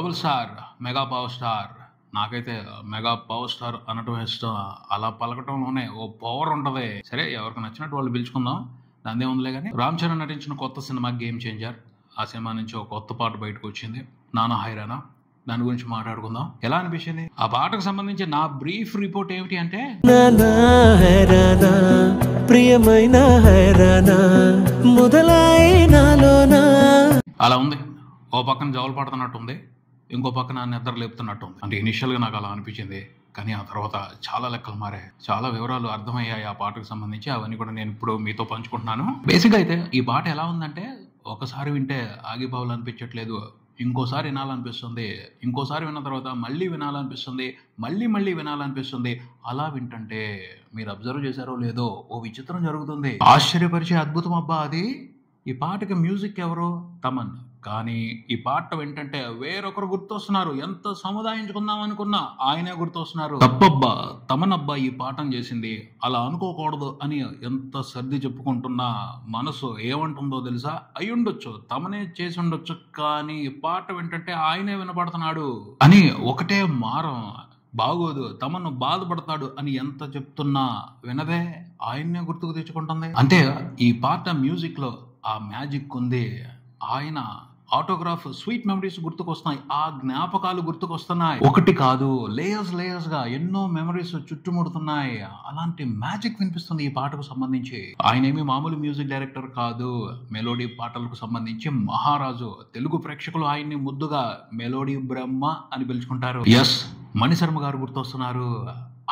Global star, mega power star. నాకైతే mega power star అనటం ఇష్టం. అలా పలకటంలోనే ఓ పవర్ ఉంటది. సరే, ఎవరికి నచ్చినట్టు వాళ్ళు పిలుచుకుందాం, దానిదే ఉందిలే. కానీ రామ్ చరణ్ నటించిన కొత్త సినిమా గేమ్ చేంజర్. ఆ సినిమా నుంచి ఒక కొత్త పాట బయటకు వచ్చింది, నానా హైరానా. దాని గురించి మాట్లాడుకుందాం. ఎలా అనిపించింది? ఆ పాటకు సంబంధించి నా బ్రీఫ్ రిపోర్ట్ ఏమిటి అంటే, నానా హైరానా ప్రియమైన హైరానా మొదలై నాలోనా. అలా ఉంది. ఓ పక్కన జవలు పడుతున్నట్టు ఉంది, ఇంకో పక్కన నిద్ర లేపుతున్నట్టు ఉంది. అంటే ఇనిషియల్గా నాకు అలా అనిపించింది, కానీ ఆ తర్వాత చాలా లెక్కలు మారాయి, చాలా వివరాలు అర్థమయ్యాయి ఆ పాటకు సంబంధించి. అవన్నీ కూడా నేను ఇప్పుడు మీతో పంచుకుంటున్నాను. బేసిక్గా అయితే ఈ పాట ఎలా ఉందంటే, ఒకసారి వింటే ఆగిపోవాలనిపించట్లేదు, ఇంకోసారి వినాలనిపిస్తుంది, ఇంకోసారి విన్న తర్వాత మళ్ళీ వినాలనిపిస్తుంది, మళ్ళీ మళ్ళీ వినాలనిపిస్తుంది. అలా వింటుంటే మీరు అబ్జర్వ్ చేశారో లేదో, ఓ విచిత్రం జరుగుతుంది. ఆశ్చర్యపరిచే అద్భుతం అబ్బా అది. ఈ పాటకి మ్యూజిక్ ఎవరు? తమన్. కానీ ఈ పాట వింటంటే వేరొకరు గుర్తొస్తున్నారు. ఎంత సముదాయించుకుందాం అనుకున్నా ఆయనే గుర్తొస్తున్నారు. తప్పబ్బా, తమన్ అబ్బా ఈ పాఠం చేసింది, అలా అనుకోకూడదు అని ఎంత సర్ది చెప్పుకుంటున్నా మనసు ఏమంటుందో తెలుసా? అయ్యుండొచ్చు, తమనే చేసి ఉండొచ్చు, కానీ ఈ పాట వింటంటే ఆయనే వినపడుతున్నాడు అని ఒకటే మారం. బాగోదు, తమను బాధపడతాడు అని ఎంత చెప్తున్నా వినదే, ఆయన్నే గుర్తుకు తెచ్చుకుంటుంది. అంటే ఈ పాట మ్యూజిక్ లో ఆ మ్యాజిక్ ఉంది. ఆయన ఆటోగ్రాఫ్, స్వీట్ మెమరీస్ గుర్తుకొస్తున్నాయి, ఆ జ్ఞాపకాలు గుర్తుకొస్తున్నాయి. ఒకటి కాదు, లేయర్స్ గా ఎన్నో మెమరీస్ చుట్టుముడుతున్నాయి. అలాంటి మ్యాజిక్ వినిపిస్తుంది ఈ పాటకు సంబంధించి. ఆయన ఏమి మామూలు మ్యూజిక్ డైరెక్టర్ కాదు, మెలోడీ పాటలకు సంబంధించి మహారాజు. తెలుగు ప్రేక్షకులు ఆయన్ని ముద్దుగా మెలోడీ బ్రహ్మ అని పిలుచుకుంటారు. ఎస్, మణిశర్మ గారు గుర్తొస్తున్నారు.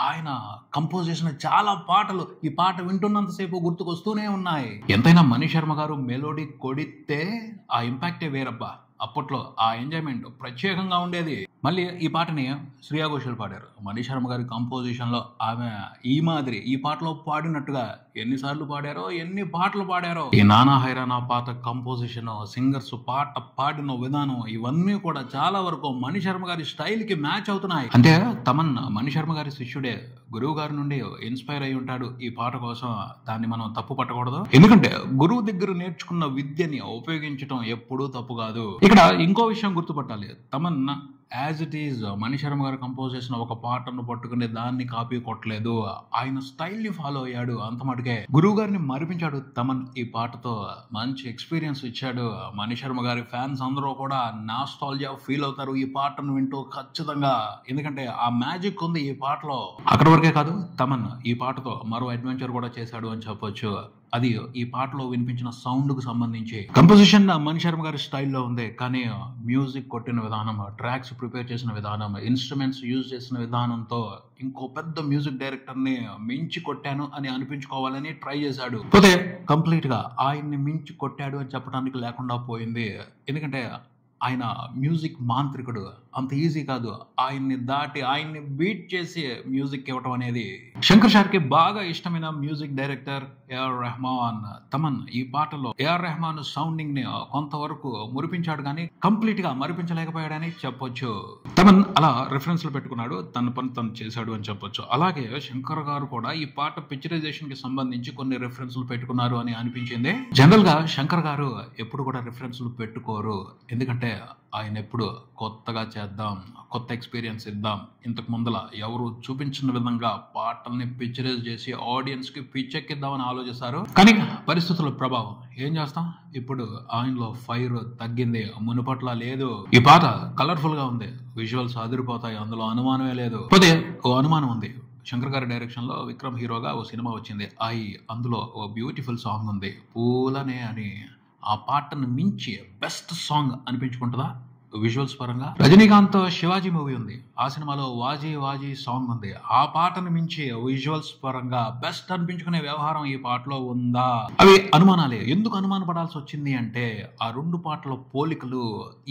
ఆయన కంపోజ్ చేసిన చాలా పాటలు ఈ పాట వింటున్నంతసేపు గుర్తుకొస్తూనే ఉన్నాయి. ఎంతైనా మణిశర్మ గారు మెలోడీ కొడితే ఆ ఇంపాక్టే వేరబ్బా. అప్పట్లో ఆ ఎంజాయ్మెంట్ ప్రత్యేకంగా ఉండేది. మళ్ళీ ఈ పాటని శ్రేయా ఘోషల్ పాడారు. మణిశర్మ గారి కంపోజిషన్ లో ఆమె ఈ మాదిరి ఈ పాటలో పాడినట్టుగా ఎన్నిసార్లు పాడారో, ఎన్ని పాటలు పాడారో. ఈ నానా హైరానా పాట కంపోజిషన్, సింగర్స్ పాట పాడిన విధానం, ఇవన్నీ కూడా చాలా వరకు మణిశర్మ గారి స్టైల్ కి మ్యాచ్ అవుతున్నాయి. అంటే తమన్ మణిశర్మ గారి శిష్యుడే, గురువు గారి నుండి ఇన్స్పైర్ అయి ఉంటాడు ఈ పాట కోసం. దాన్ని మనం తప్పు పట్టకూడదు, ఎందుకంటే గురువు దగ్గర నేర్చుకున్న విద్యని ఉపయోగించడం ఎప్పుడూ తప్పు కాదు. ఇక్కడ ఇంకో విషయం గుర్తుపట్టాలి. Thaman as it is Mani Sharma గారు కంపోజ్ చేసిన ఒక పాటను పట్టుకుని దాన్ని కాపీ కొట్టలేదు, ఆయన స్టైల్ ని ఫాలో అయ్యాడు. అంత మటుకే గురువు గారిని మరిపించాడు తమన్. ఈ పాటతో మంచి ఎక్స్పీరియన్స్ ఇచ్చాడు. మణిశర్మ గారి ఫ్యాన్స్ అందరూ కూడా నాస్టాల్జియా ఫీల్ అవుతారు ఈ పాటను వింటూ ఖచ్చితంగా, ఎందుకంటే ఆ మ్యాజిక్ ఉంది ఈ పాటలో. అక్కడ వరకే కాదు, తమన్ ఈ పాటతో మరో అడ్వెంచర్ కూడా చేశాడు అని చెప్పొచ్చు. అది ఈ పాటలో వినిపించిన సౌండ్ కు సంబంధించి. కంపోజిషన్ మణిశర్మ గారి స్టైల్లో ఉంది, కానీ మ్యూజిక్ కొట్టిన విధానం, ట్రాక్స్ ప్రిపేర్ చేసిన విధానం, ఇన్స్ట్రుమెంట్స్ యూజ్ చేసిన విధానంతో ఇంకో పెద్ద మ్యూజిక్ డైరెక్టర్ ని మించి కొట్టాను అని అనిపించుకోవాలని ట్రై చేశాడు. పోతే కంప్లీట్ గా ఆయన్ని మించి కొట్టాడు అని చెప్పడానికి లేకుండా పోయింది. ఎందుకంటే ఆయన మ్యూజిక్ మాంత్రికుడు, అంత ఈజీ కాదు ఆయన్ని దాటి, ఆయన్ని బీట్ చేసి మ్యూజిక్ ఇవ్వటం అనేది. శంకర్ షార్కి బాగా ఇష్టమైన music director AR Rahman. Thaman ఈ పాటలో ఏఆర్ రెహమాన్ సౌండింగ్ ని కొంతవరకు మురిపించాడు, కానీ కంప్లీట్ గా మరిపించలేకపోయాడని చెప్పొచ్చు. తమన్ అలా రిఫరెన్స్లు పెట్టుకున్నాడు, తన పని తను చేశాడు అని చెప్పొచ్చు. అలాగే శంకర్ గారు కూడా ఈ పాట పిక్చరైజేషన్ కి సంబంధించి కొన్ని రిఫరెన్స్లు పెట్టుకున్నారు అని అనిపించింది. జనరల్ గా శంకర్ గారు ఎప్పుడు కూడా రిఫరెన్స్లు పెట్టుకోరు, ఎందుకంటే ఆయన ఎప్పుడు కొత్తగా చేద్దాం, కొత్త ఎక్స్పీరియన్స్ ఇద్దాం, ఇంతకు ముందల ఎవరు చూపించిన విధంగా పాటల్ని పిక్చరైజ్ చేసి ఆడియన్స్ కి పిచ్చెక్కిద్దామని ఆలోచిస్తారు. కానీ పరిస్థితుల ప్రభావం ఏం చేస్తాం, ఇప్పుడు ఆయనలో ఫైర్ తగ్గింది, మునుపట్ల లేదు. ఈ పాట కలర్ఫుల్ గా ఉంది, విజువల్స్ అదిరిపోతాయి, అందులో అనుమానమే లేదు. పోతే ఓ అనుమానం ఉంది. శంకర్ గారి డైరెక్షన్ లో విక్రమ్ హీరోగా ఓ సినిమా వచ్చింది అందులో ఓ బ్యూటిఫుల్ సాంగ్ ఉంది, పూలనే అని. ఆ పాటను మించి బెస్ట్ సాంగ్ అనిపించుకుంటుందా విజువల్స్ పరంగా? రజనీకాంత్ శివాజీ మూవీ ఉంది, ఆ సినిమాలో వాజీ వాజీ సాంగ్ ఉంది. ఆ పాటను మించి విజువల్స్ పరంగా బెస్ట్ అనిపించుకునే వ్యవహారం ఈ పాటలో ఉందా? అవి అనుమానాలే. ఎందుకు అనుమాన పడాల్సి వచ్చింది అంటే, ఆ రెండు పాటల పోలికలు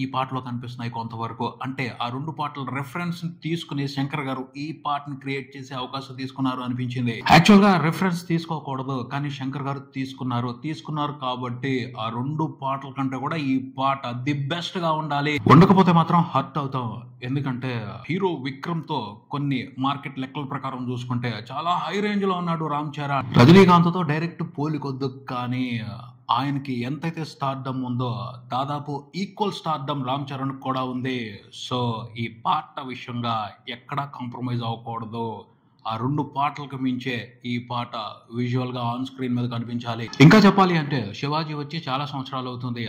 ఈ పాటలో కనిపిస్తున్నాయి కొంతవరకు. అంటే ఆ రెండు పాటల రెఫరెన్స్ తీసుకుని శంకర్ గారు ఈ పాటను క్రియేట్ చేసే అవకాశం తీసుకున్నారు అనిపించింది. యాక్చువల్ గా రెఫరెన్స్ తీసుకోకూడదు, కానీ శంకర్ గారు తీసుకున్నారు కాబట్టి ఆ రెండు పాటల కంటే కూడా ఈ పాట ది బెస్ట్ గా ఉండాలి. ఉండకపోతే మాత్రం హర్ట్ అవుతాం. ఎందుకంటే హీరో విక్రమ్ తో కొన్ని మార్కెట్ లెక్కల ప్రకారం చూసుకుంటే చాలా హై రేంజ్ లో ఉన్నాడు రామ్ చరణ్. రజనీకాంత్ తో డైరెక్ట్ పోలికొద్దు, కానీ ఆయనకి ఎంతైతే స్టార్డమ్ ఉందో దాదాపు ఈక్వల్ స్టార్డమ్ రామ్ చరణ్ కూడా ఉంది. సో ఈ పాట విషయంగా ఎక్కడా కాంప్రమైజ్ అవ్వకూడదు. ఆ 2 పాటలకు మించే ఈ పాట విజువల్ గా ఆన్ స్క్రీన్ మీద కనిపించాలి. ఇంకా చెప్పాలి అంటే శివాజీ వచ్చి చాలా సంవత్సరాలు అవుతుంది,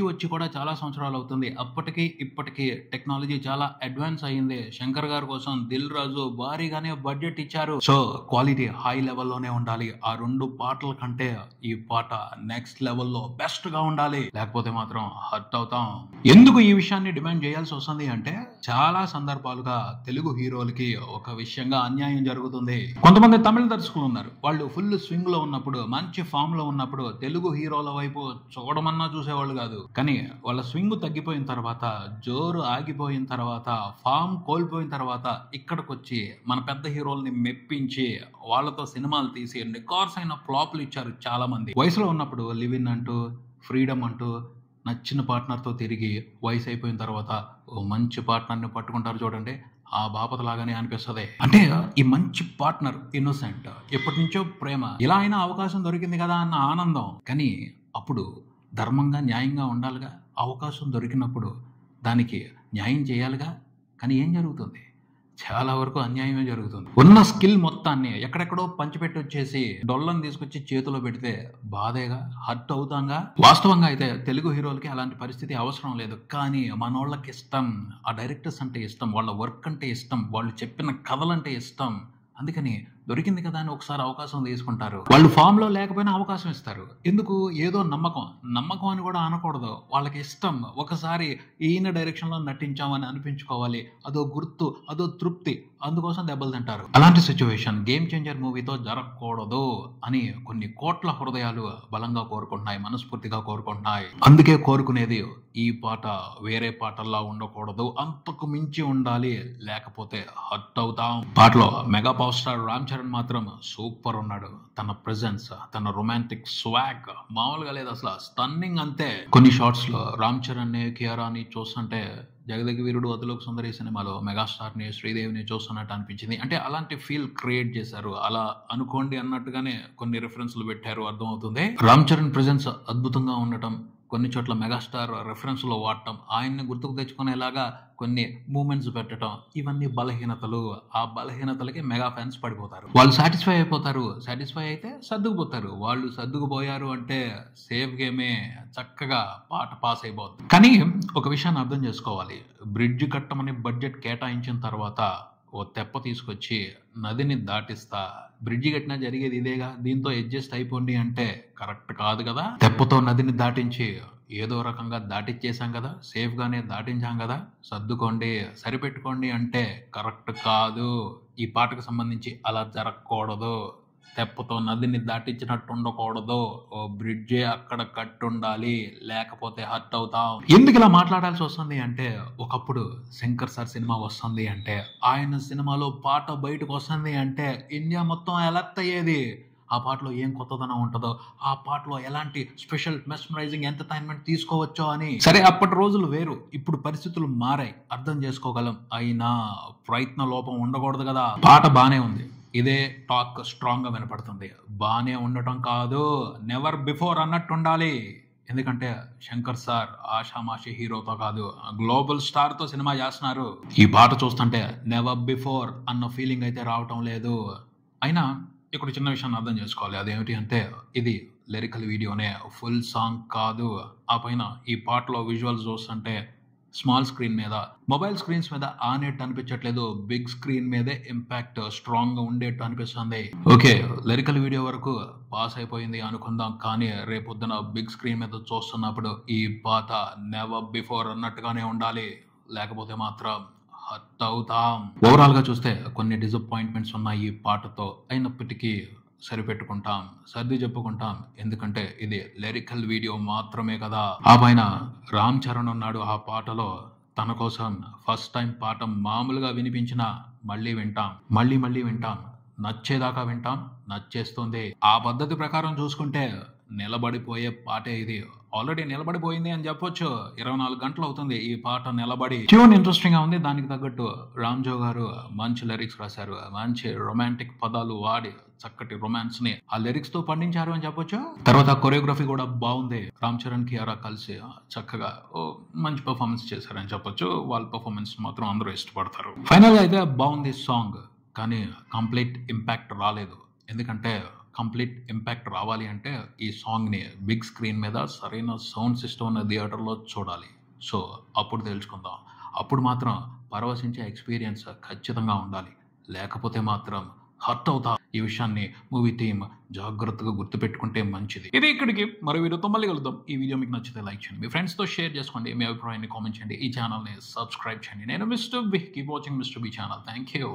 వచ్చి కూడా చాలా సంవత్సరాలు అవుతుంది. అప్పటికి ఇప్పటికి టెక్నాలజీ చాలా అడ్వాన్స్ అయ్యింది. శంకర్ గారి కోసం దిల్ రాజు భారీగానే బడ్జెట్ ఇచ్చారు. సో క్వాలిటీ హై లెవెల్లోనే ఉండాలి. ఆ 2 పాటల కంటే ఈ పాట నెక్స్ట్ లెవెల్లో బెస్ట్ గా ఉండాలి, లేకపోతే మాత్రం హర్ట్ అవుతాం. ఎందుకు ఈ విషయాన్ని డిమాండ్ చేయాల్సి వస్తుంది అంటే చాలా సందర్భాలుగా తెలుగు హీరోలకి ఒక విషయంగా అన్యాయం జరుగుతుంది. కొంతమంది తమిళ దర్శకులు ఉన్నారు, వాళ్ళు ఫుల్ స్వింగ్ లో ఉన్నప్పుడు, మంచి ఫామ్ లో ఉన్నప్పుడు తెలుగు హీరోల వైపు చూడమన్నా చూసేవాళ్ళు కాదు. కానీ వాళ్ళ స్వింగ్ తగ్గిపోయిన తర్వాత, జోరు ఆగిపోయిన తర్వాత, ఫామ్ కోల్పోయిన తర్వాత ఇక్కడికి వచ్చి మన పెద్ద హీరోల్ని మెప్పించి వాళ్ళతో సినిమాలు తీసి నికార్సైన ఫ్లాప్లు ఇచ్చారు చాలా మంది. వయసులో ఉన్నప్పుడు లివ్ ఇన్ అంటూ, ఫ్రీడమ్ అంటూ నచ్చిన పార్ట్నర్తో తిరిగి వయసు అయిపోయిన తర్వాత ఓ మంచి పార్ట్నర్ని పట్టుకుంటారు చూడండి, ఆ బాపత లాగానే అనిపిస్తుంది. అంటే ఈ మంచి పార్ట్నర్ ఇన్నోసెంట్, ఎప్పటి నుంచో ప్రేమ, ఇలా అయినా అవకాశం దొరికింది కదా అన్న ఆనందం. కానీ అప్పుడు ధర్మంగా న్యాయంగా ఉండాలిగా. అవకాశం దొరికినప్పుడు దానికి న్యాయం చేయాలిగా. కానీ ఏం జరుగుతుంది? చాలా వరకు అన్యాయమే జరుగుతుంది. ఉన్న స్కిల్ మొత్తాన్ని ఎక్కడెక్కడో పంచిపెట్టి వచ్చేసి డొల్లను తీసుకొచ్చి చేతిలో పెడితే బాధేగా, హర్ట్ అవుతాంగా. వాస్తవంగా అయితే తెలుగు హీరోలకి అలాంటి పరిస్థితి అవసరం లేదు. కానీ మనోళ్ళకి ఇష్టం, ఆ డైరెక్టర్స్ అంటే ఇష్టం, వాళ్ళ వర్క్ అంటే ఇష్టం, వాళ్ళు చెప్పిన కథలంటే ఇష్టం. అందుకని దొరికింది కదా అని ఒకసారి అవకాశం తీసుకుంటారు. వాళ్ళు ఫామ్ లో లేకపోయినా అవకాశం ఇస్తారు. ఎందుకు? ఏదో నమ్మకం అని కూడా అనకూడదు, వాళ్ళకి ఇష్టం. ఒకసారి ఈయన డైరెక్షన్ లో నటించామని అనిపించుకోవాలి, అదో గుర్తు, అదో తృప్తి, అందుకోసం దెబ్బలు తింటారు. అలాంటి సిచ్యువేషన్ గేమ్ చేంజర్ మూవీతో జరగకూడదు అని కొన్ని కోట్ల హృదయాలు బలంగా కోరుకుంటున్నాయి, మనస్ఫూర్తిగా కోరుకుంటున్నాయి. అందుకే కోరుకునేది ఈ పాట వేరే పాటల్లా ఉండకూడదు, అంతకు మించి ఉండాలి, లేకపోతే హర్ట్ అవుతాం. పాటలో mega power star Ram Charan మాత్రం సూపర్ ఉన్నాడు. తన ప్రెజెన్స్, తన రొమాంటిక్ స్వాగ్ మామూలుగా లేదు, అసలు స్టన్నింగ్ అంతే. కొన్ని షార్ట్స్ లో రామ్ చరణ్ ని, కియారాని చూస్తుంటే జగదగి వీరుడు అతిలోక సుందరి సినిమాలో మెగాస్టార్ ని, శ్రీదేవిని చూస్తున్నట్టు అనిపించింది. అంటే అలాంటి ఫీల్ క్రియేట్ చేశారు. అలా అనుకోండి అన్నట్టుగానే కొన్ని రిఫరెన్స్లు పెట్టారు, అర్థమవుతుంది. రామ్ చరణ్ ప్రెజెన్స్ అద్భుతంగా ఉండటం, కొన్ని చోట్ల మెగాస్టార్ రెఫరెన్స్ లో వాడటం, ఆయన్ని గుర్తుకు తెచ్చుకునేలాగా కొన్ని మూమెంట్స్ పెట్టడం, ఇవన్నీ బలహీనతలు. ఆ బలహీనతలకి మెగా ఫ్యాన్స్ పడిపోతారు. వాళ్ళు సాటిస్ఫై అయిపోతారు. సాటిస్ఫై అయితే సర్దుకుపోతారు. వాళ్ళు సర్దుకుపోయారు అంటే సేఫ్ గేమే, చక్కగా పాట పాస్ అయిపోతుంది. కానీ ఒక విషయాన్ని అర్థం చేసుకోవాలి, బ్రిడ్జ్ కట్టమని బడ్జెట్ కేటాయించిన తర్వాత ఓ తెప్ప తీసుకొచ్చి నదిని దాటిస్తా, బ్రిడ్జి కట్టినా జరిగేది ఇదేగా, దీంతో అడ్జస్ట్ అయిపోండి అంటే కరెక్ట్ కాదు కదా. తెప్పతో నదిని దాటించి ఏదో రకంగా దాటిచ్చేసాం కదా, సేఫ్ గానే దాటించాం కదా, సర్దుకోండి, సరిపెట్టుకోండి అంటే కరెక్ట్ కాదు. ఈ పాటకు సంబంధించి అలా జరగకూడదు. తెప్పతో నదిని దాటించినట్టు ఉండకూడదు. ఓ బ్రిడ్జే అక్కడ కట్టుండాలి, లేకపోతే హర్ట్ అవుతాం. ఎందుకు ఇలా మాట్లాడాల్సి వస్తుంది అంటే, ఒకప్పుడు శంకర్ సార్ సినిమా వస్తుంది అంటే, ఆయన సినిమాలో పాట బయటకు వస్తుంది అంటే ఇండియా మొత్తం అలర్ట్ అయ్యేది. ఆ పాటలో ఏం కొత్తదనం ఉంటుందో, ఆ పాటలో ఎలాంటి స్పెషల్ మెస్మరైజింగ్ ఎంటర్టైన్మెంట్ తీసుకోవచ్చో అని. సరే, అప్పటి రోజులు వేరు, ఇప్పుడు పరిస్థితులు మారాయి, అర్థం చేసుకోగలం. అయినా ప్రయత్న లోపం ఉండకూడదు కదా. పాట బానే ఉంది, ఇదే టాక్ స్ట్రాంగ్ గా వినపడుతుంది. బానే ఉండటం కాదు, నెవర్ బిఫోర్ అన్నట్టు ఉండాలి. ఎందుకంటే శంకర్ సార్ ఆషామాషి హీరోతో కాదు, గ్లోబల్ స్టార్ తో సినిమా చేస్తున్నారు. ఈ పాట చూస్తుంటే నెవర్ బిఫోర్ అన్న ఫీలింగ్ అయితే రావటం లేదు. అయినా ఇక్కడ చిన్న విషయాన్ని అర్థం చేసుకోవాలి. అదేమిటి అంటే, ఇది లిరికల్ వీడియోనే, ఫుల్ సాంగ్ కాదు. ఆ పైన ఈ పాటలో విజువల్స్ చూస్తుంటే స్మాల్ స్క్రీన్ మీద, మొబైల్ స్క్రీన్స్ మీద ఆనేట్టు అనిపించట్లేదు, బిగ్ స్క్రీన్ మీదే ఇంపాక్ట్ స్ట్రాంగ్ గా ఉండేట్టు అనిపిస్తుంది. ఓకే, లిరికల్ వీడియో వరకు పాస్ అయిపోయింది అనుకుందాం. కానీ రేపొద్దున బిగ్ స్క్రీన్ మీద చూస్తున్నప్పుడు ఈ పాట నెవర్ బిఫోర్ అన్నట్టుగానే ఉండాలి, లేకపోతే మాత్రం హర్ట్ అవుతాం. ఓవరాల్ గా చూస్తే కొన్ని డిసప్పాయింట్మెంట్స్ ఉన్నాయి ఈ పాటతో. అయినప్పటికీ సరిపెట్టుకుంటాం, సర్ది చెప్పుకుంటాం. ఎందుకంటే ఇది లిరికల్ వీడియో మాత్రమే కదా. ఆ పైన రామ్ చరణ్ ఉన్నాడు ఆ పాటలో. తన కోసం ఫస్ట్ టైం పాట మామూలుగా వినిపించిన మళ్ళీ వింటాం, మళ్ళీ వింటాం. నచ్చేదాకా వింటాం, నచ్చేస్తుంది. ఆ పద్ధతి ప్రకారం చూసుకుంటే నిలబడిపోయే పాటే ఇది. ఆల్రెడీ నిలబడిపోయింది అని చెప్పొచ్చు. 24 గంటలు అవుతుంది ఈ పాట నిలబడి. ట్యూన్ ఇంట్రెస్టింగ్ గా ఉంది. దానికి తగ్గట్టు రామ్జో గారు మంచి లిరిక్స్ రాశారు. మంచి రొమాంటిక్ పదాలు వాడి చక్కటి రొమాన్స్ ని ఆ లిరిక్స్ తో పండించారు అని చెప్పొచ్చు. తర్వాత కొరియోగ్రఫీ కూడా బాగుంది. రామ్ చరణ్ కియారా కలిసి చక్కగా మంచి పర్ఫార్మెన్స్ చేశారని చెప్పొచ్చు. వాళ్ళ పర్ఫార్మెన్స్ మాత్రం అందరూ ఇష్టపడతారు. ఫైనల్ గా అయితే బాగుంది సాంగ్, కానీ కంప్లీట్ ఇంపాక్ట్ రాలేదు. ఎందుకంటే కంప్లీట్ ఇంపాక్ట్ రావాలి అంటే ఈ సాంగ్ని బిగ్ స్క్రీన్ మీద సరైన సౌండ్ సిస్టమ్ ఉన్న థియేటర్లో చూడాలి. సో అప్పుడు తెలుసుకుందాం. అప్పుడు మాత్రం పరవశించే ఎక్స్పీరియన్స్ ఖచ్చితంగా ఉండాలి. లేకపోతే మాత్రం హర్ట్ అవుతా. ఈ విషయాన్ని మూవీ టీమ్ జాగ్రత్తగా గుర్తుపెట్టుకుంటే మంచిది. ఇది ఇక్కడికి మరో వీడియోతో మళ్ళీ కలుద్దాం. ఈ వీడియో మీకు నచ్చితే లైక్ చేయండి, మీ ఫ్రెండ్స్తో షేర్ చేసుకోండి, మీ అభిప్రాయాన్ని కామెంట్ చేయండి, ఈ ఛానల్ని సబ్స్క్రైబ్ చేయండి. నేను mister B. Keep watching mister B channel. Thank you.